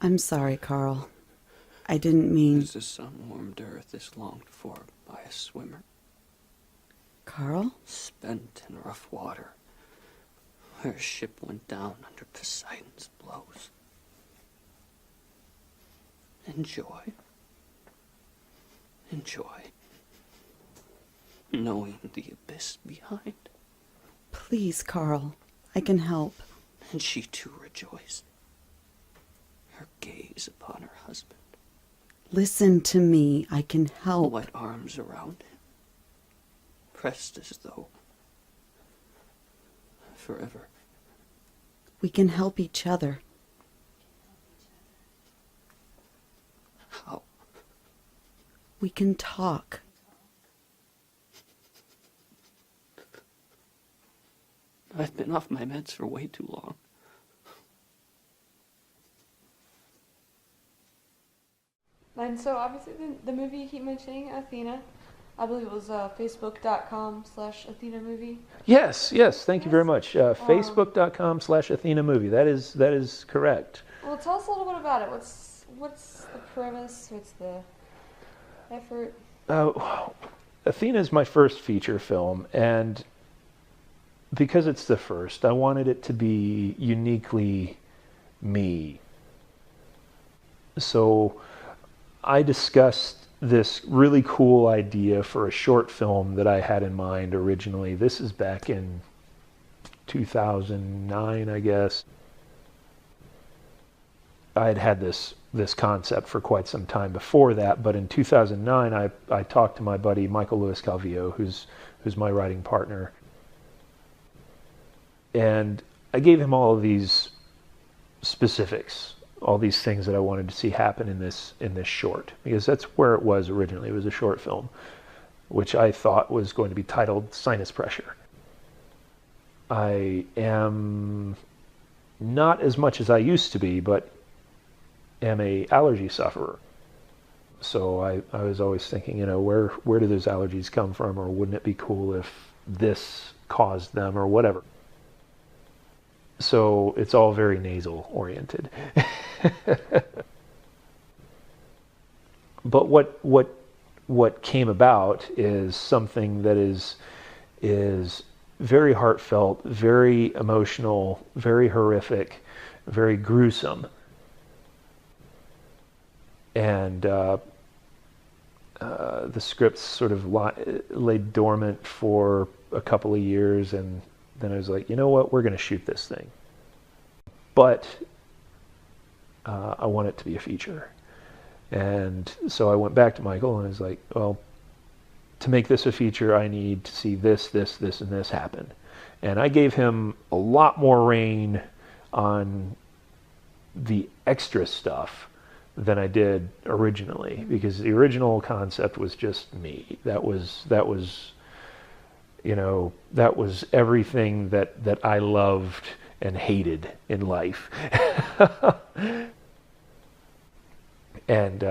I'm sorry, Carl. I didn't mean... As the sun warmed earth is longed for by a swimmer. Carl? Spent in rough water, where a ship went down under Poseidon's blows. Enjoy. Enjoy. Knowing the abyss behind. Please, Carl. I can help. And she too rejoiced. Her gaze upon her husband. Listen to me. I can help. Wet arms around him. Pressed as though forever. We can help each other. How? We can talk. I've been off my meds for way too long. And so obviously the movie you keep mentioning, Athena, I believe it was facebook.com/Athena movie. Yes, thank you very much. Facebook.com/Athena movie. That is correct. Well, tell us a little bit about it. What's the premise? What's the effort? Athena is my first feature film, and because it's the first, I wanted it to be uniquely me. So I discussed this really cool idea for a short film that I had in mind originally. This is back in 2009, I guess. I had had this concept for quite some time before that, but in 2009 I talked to my buddy Michael Louis Calvillo, who's my writing partner, and I gave him all of these specifics, all these things that I wanted to see happen in this short, because that's where it was originally. It was a short film, which I thought was going to be titled Sinus Pressure. I am not as much as I used to be, but am a allergy sufferer. So I was always thinking, where do those allergies come from, or wouldn't it be cool if this caused them, or whatever. So it's all very nasal oriented. But what came about is something that is very heartfelt, very emotional, very horrific, very gruesome. And the script sort of lay dormant for a couple of years, and then I was like, you know what, we're going to shoot this thing. But I want it to be a feature. And so I went back to Michael and I was like, well, to make this a feature, I need to see this, and this happen. And I gave him a lot more rein on the extra stuff than I did originally, because the original concept was just me. That was everything that I loved and hated in life. And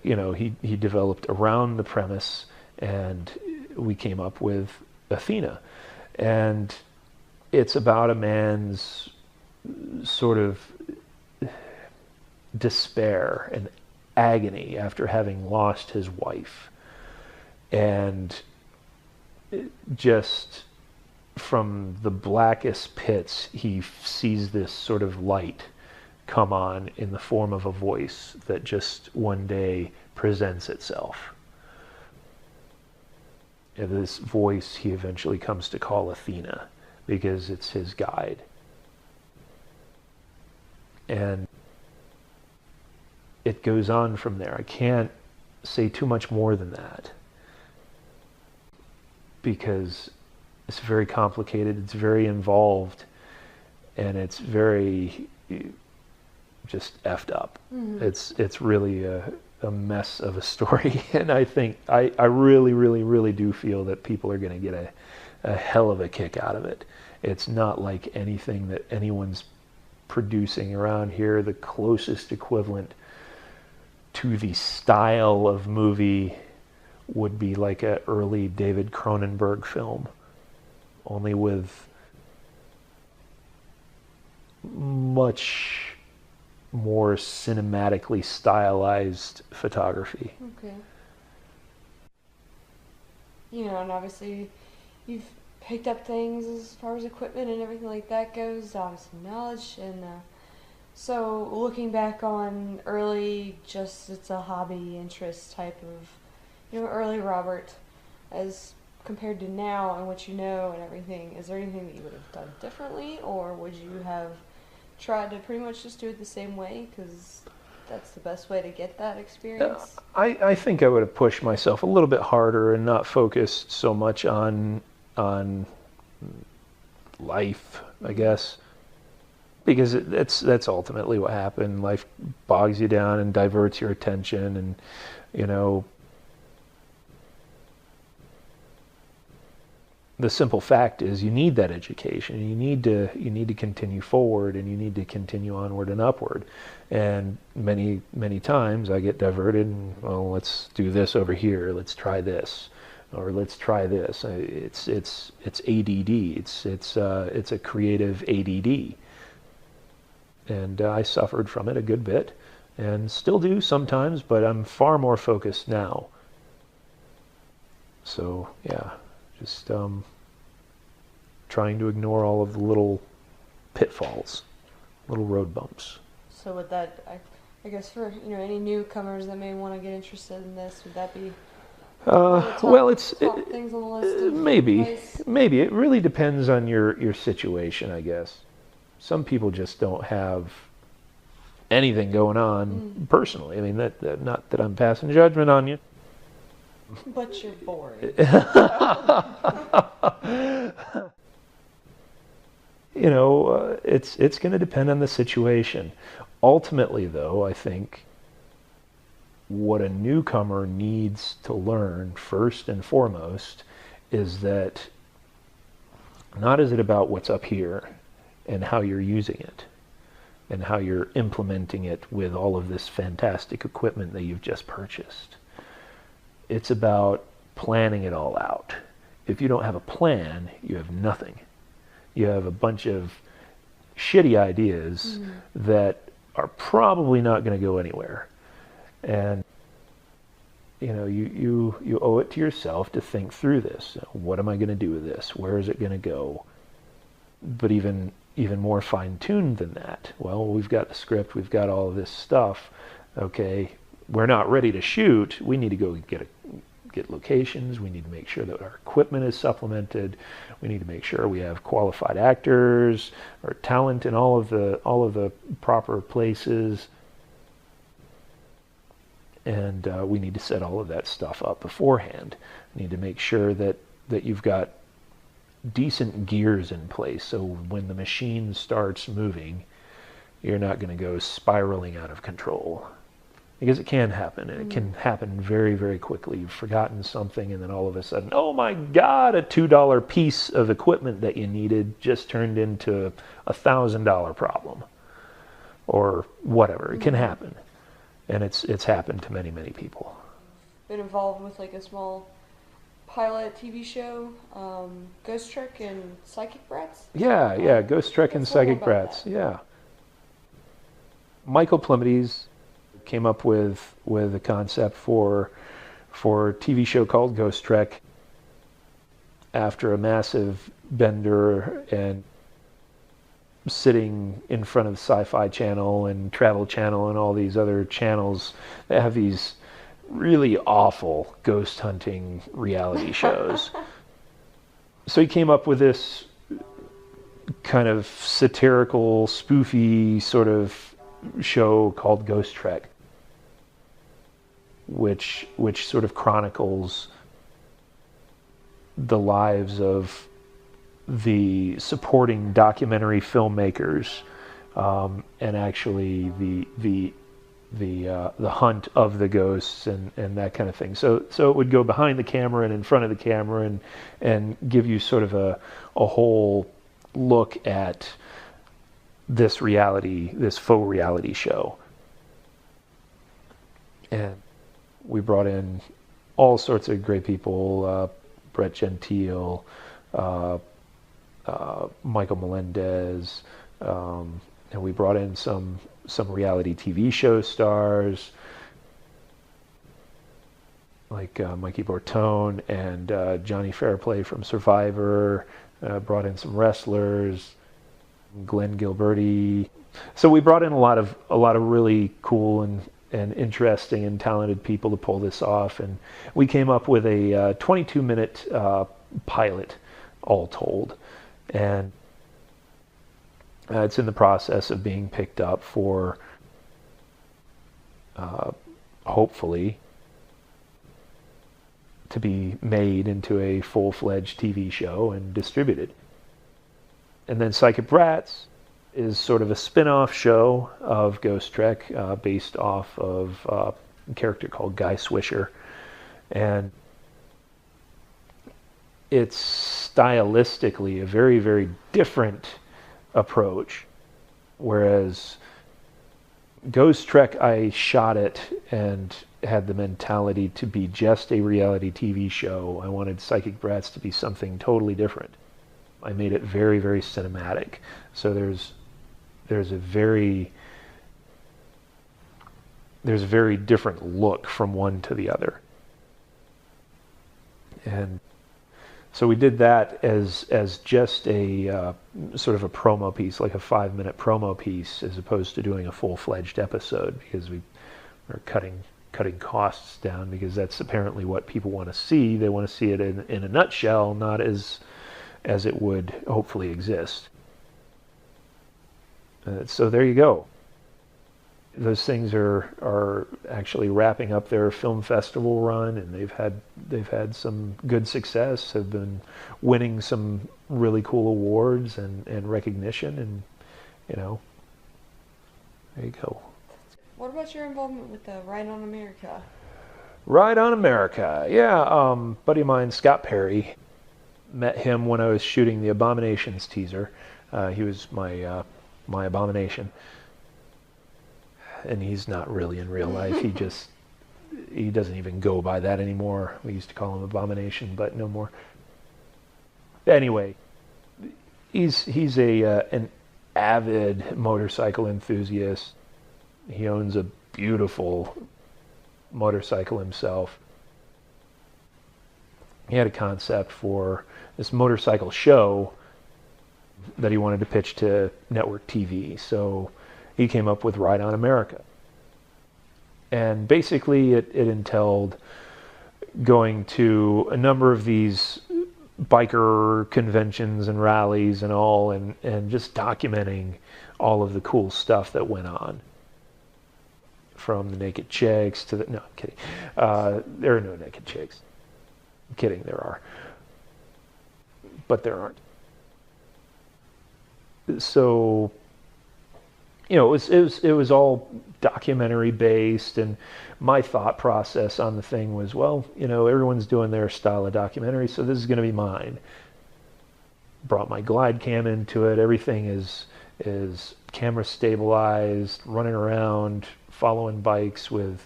he developed around the premise, and we came up with Athena. And it's about a man's sort of despair and agony after having lost his wife. And just from the blackest pits, he sees this sort of light come on in the form of a voice that just one day presents itself. And this voice he eventually comes to call Athena, because it's his guide. And it goes on from there. I can't say too much more than that, because it's very complicated, it's very involved, and it's very just effed up. Mm-hmm. It's really a mess of a story, and I think I really, really, really do feel that people are going to get a hell of a kick out of it. It's not like anything that anyone's producing around here. The closest equivalent to the style of movie would be like an early David Cronenberg film, only with much more cinematically stylized photography. Okay. You know, and obviously you've picked up things as far as equipment and everything like that goes, obviously knowledge, and so looking back on early, just it's a hobby interest type of, you know, early Robert, as compared to now and what you know and everything, is there anything that you would have done differently, or would you have tried to pretty much just do it the same way, because that's the best way to get that experience? I think I would have pushed myself a little bit harder and not focused so much on life, I guess, because that's ultimately what happened. Life bogs you down and diverts your attention, and you know, the simple fact is you need that education. You need to continue forward, and you need to continue onward and upward. And many times I get diverted, and well, let's do this over here. Let's try this, or let's try this. It's ADD. It's a creative ADD, and I suffered from it a good bit, and still do sometimes. But I'm far more focused now. So yeah. Just trying to ignore all of the little pitfalls, little road bumps. So would that, I guess for, you know, any newcomers that may want to get interested in this, would that be Well, it's top things on the list of maybe advice? it really depends on your situation, I guess. Some people just don't have anything going on personally. I mean, that not that I'm passing judgment on you. But you're bored. You know, it's going to depend on the situation. Ultimately, though, I think what a newcomer needs to learn first and foremost is that not is it about what's up here and how you're using it and how you're implementing it with all of this fantastic equipment that you've just purchased. It's about planning it all out. If you don't have a plan, you have nothing. You have a bunch of shitty ideas that are probably not going to go anywhere. And you know, you owe it to yourself to think through this. What am I going to do with this? Where is it going to go? But even more fine-tuned than that. Well, we've got the script, we've got all of this stuff. Okay, we're not ready to shoot. We need to go get locations. We need to make sure that our equipment is supplemented. We need to make sure we have qualified actors or talent in all of the proper places. And we need to set all of that stuff up beforehand. We need to make sure that you've got decent gears in place, so when the machine starts moving, you're not going to go spiraling out of control. Because it can happen, and it can happen very, very quickly. You've forgotten something, and then all of a sudden, oh my God, a $2 piece of equipment that you needed just turned into a $1,000 problem. Or whatever. It can happen. And it's happened to many, many people. Been involved with like a small pilot TV show, Ghost Trick and Psychic Brats? Yeah, Ghost Trek and Let's learn Psychic about Brats, that. yeah. Michael Plimides came up with a concept for a TV show called Ghost Trek after a massive bender and sitting in front of Sci-Fi Channel and Travel Channel and all these other channels that have these really awful ghost hunting reality shows. So he came up with this kind of satirical, spoofy sort of show called Ghost Trek, which sort of chronicles the lives of the supporting documentary filmmakers and actually the hunt of the ghosts and that kind of thing. So it would go behind the camera and in front of the camera and give you sort of a whole look at this faux reality show. And we brought in all sorts of great people, Brett Gentile, Michael Melendez, And we brought in some reality TV show stars like Mikey Bortone and Johnny Fairplay from Survivor. Brought in some wrestlers, Glenn Gilberti. So we brought in a lot of really cool and interesting and talented people to pull this off, and we came up with a 22-minute pilot, all told, and it's in the process of being picked up for hopefully to be made into a full-fledged TV show and distributed. And then Psychic Brats is sort of a spin-off show of Ghost Trek based off of a character called Guy Swisher. And it's stylistically a very, very different approach. Whereas Ghost Trek, I shot it and had the mentality to be just a reality TV show. I wanted Psychic Brats to be something totally different. I made it very, very cinematic. So there's a very different look from one to the other. And so we did that as just a sort of a promo piece, like a 5-minute promo piece, as opposed to doing a full-fledged episode, because we were cutting costs down, because that's apparently what people want to see. They want to see it in a nutshell, not as it would hopefully exist. So there you go. Those things are actually wrapping up their film festival run, and they've had some good success, have been winning some really cool awards and recognition, and there you go. What about your involvement with the Wright on America? Wright on America, yeah. Buddy of mine, Scott Perry, met him when I was shooting the Abominations teaser. He was my Abomination. And he's not really in real life. He doesn't even go by that anymore. We used to call him Abomination, but no more. Anyway, he's an avid motorcycle enthusiast. He owns a beautiful motorcycle himself. He had a concept for this motorcycle show that he wanted to pitch to network TV. So he came up with Wright on America. And basically it entailed going to a number of these biker conventions and rallies and all, and just documenting all of the cool stuff that went on. From the naked chicks to the... No, I'm kidding. There are no naked chicks. I'm kidding, there are. But there aren't. So... it was all documentary based, and my thought process on the thing was, well, everyone's doing their style of documentary, so this is going to be mine. Brought my glide cam into it. Everything is camera stabilized, running around, following bikes with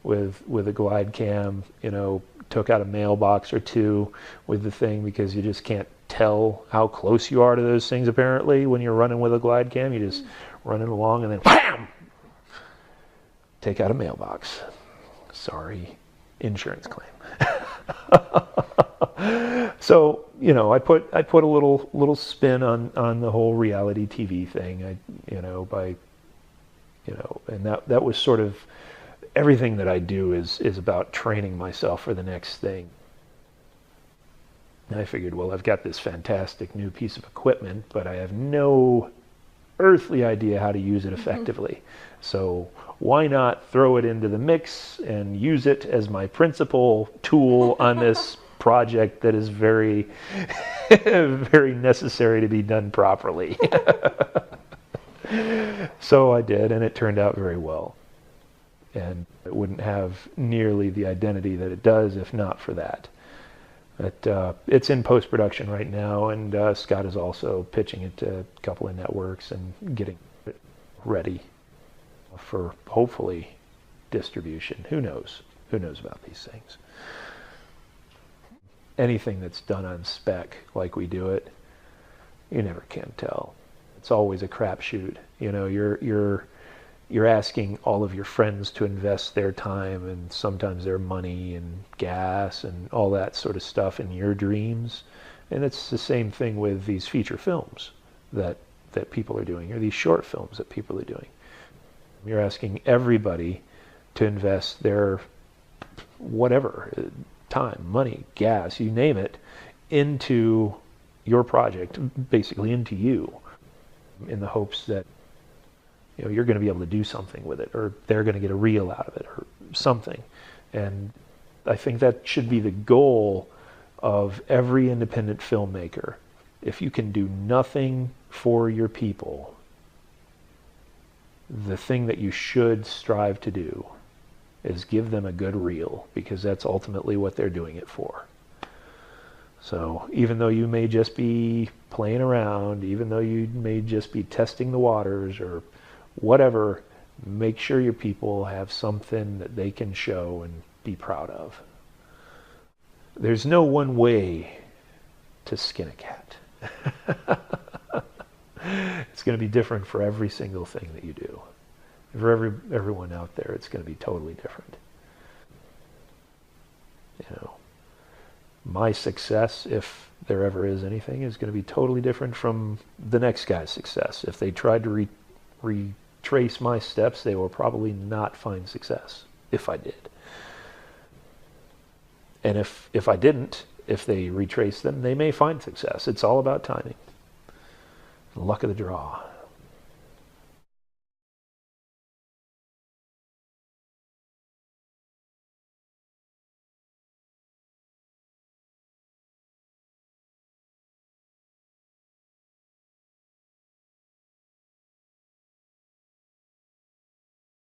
a glide cam. Took out a mailbox or two with the thing, because you just can't tell how close you are to those things apparently when you're running with a glide cam. You just running along and then wham! Take out a mailbox. Sorry, insurance claim. So, I put a little spin on the whole reality TV thing. And that was sort of everything that I do is about training myself for the next thing. And I figured, well, I've got this fantastic new piece of equipment, but I have no earthly idea how to use it effectively. So why not throw it into the mix and use it as my principal tool on this project that is very, very necessary to be done properly. So I did, and it turned out very well. And it wouldn't have nearly the identity that it does if not for that. But it's in post-production right now, and Scott is also pitching it to a couple of networks and getting it ready for, hopefully, distribution. Who knows? Who knows about these things? Anything that's done on spec like we do it, you never can tell. It's always a crapshoot. You know, you're asking all of your friends to invest their time and sometimes their money and gas and all that sort of stuff in your dreams. And it's the same thing with these feature films that people are doing, or these short films that people are doing. You're asking everybody to invest their whatever, time, money, gas, you name it, into your project, basically into you, in the hopes that you're going to be able to do something with it, or they're going to get a reel out of it, or something. And I think that should be the goal of every independent filmmaker. If you can do nothing for your people, the thing that you should strive to do is give them a good reel, because that's ultimately what they're doing it for. So even though you may just be playing around, even though you may just be testing the waters or whatever, make sure your people have something that they can show and be proud of. There's no one way to skin a cat. It's going to be different for every single thing that you do. For everyone out there, it's going to be totally different. My success, if there ever is anything, is going to be totally different from the next guy's success. If they tried to retrace my steps, they will probably not find success, if I did. And if I didn't, if they retrace them, they may find success. It's all about timing. The luck of the draw.